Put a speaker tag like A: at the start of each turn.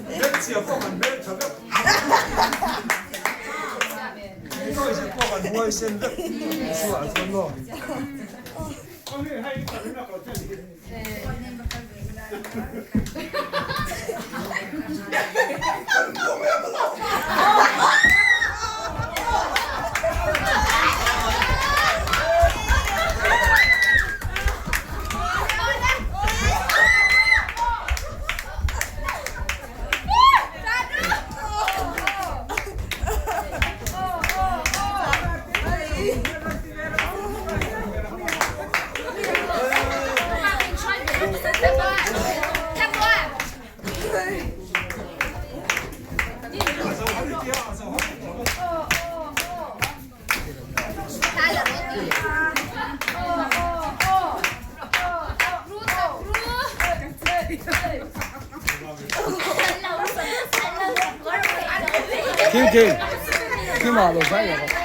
A: 멸치야 뽀만 멸 저거 이거 이제 뽀가 누워 있었는데 수안 손노
B: king king king mà lột vải rồi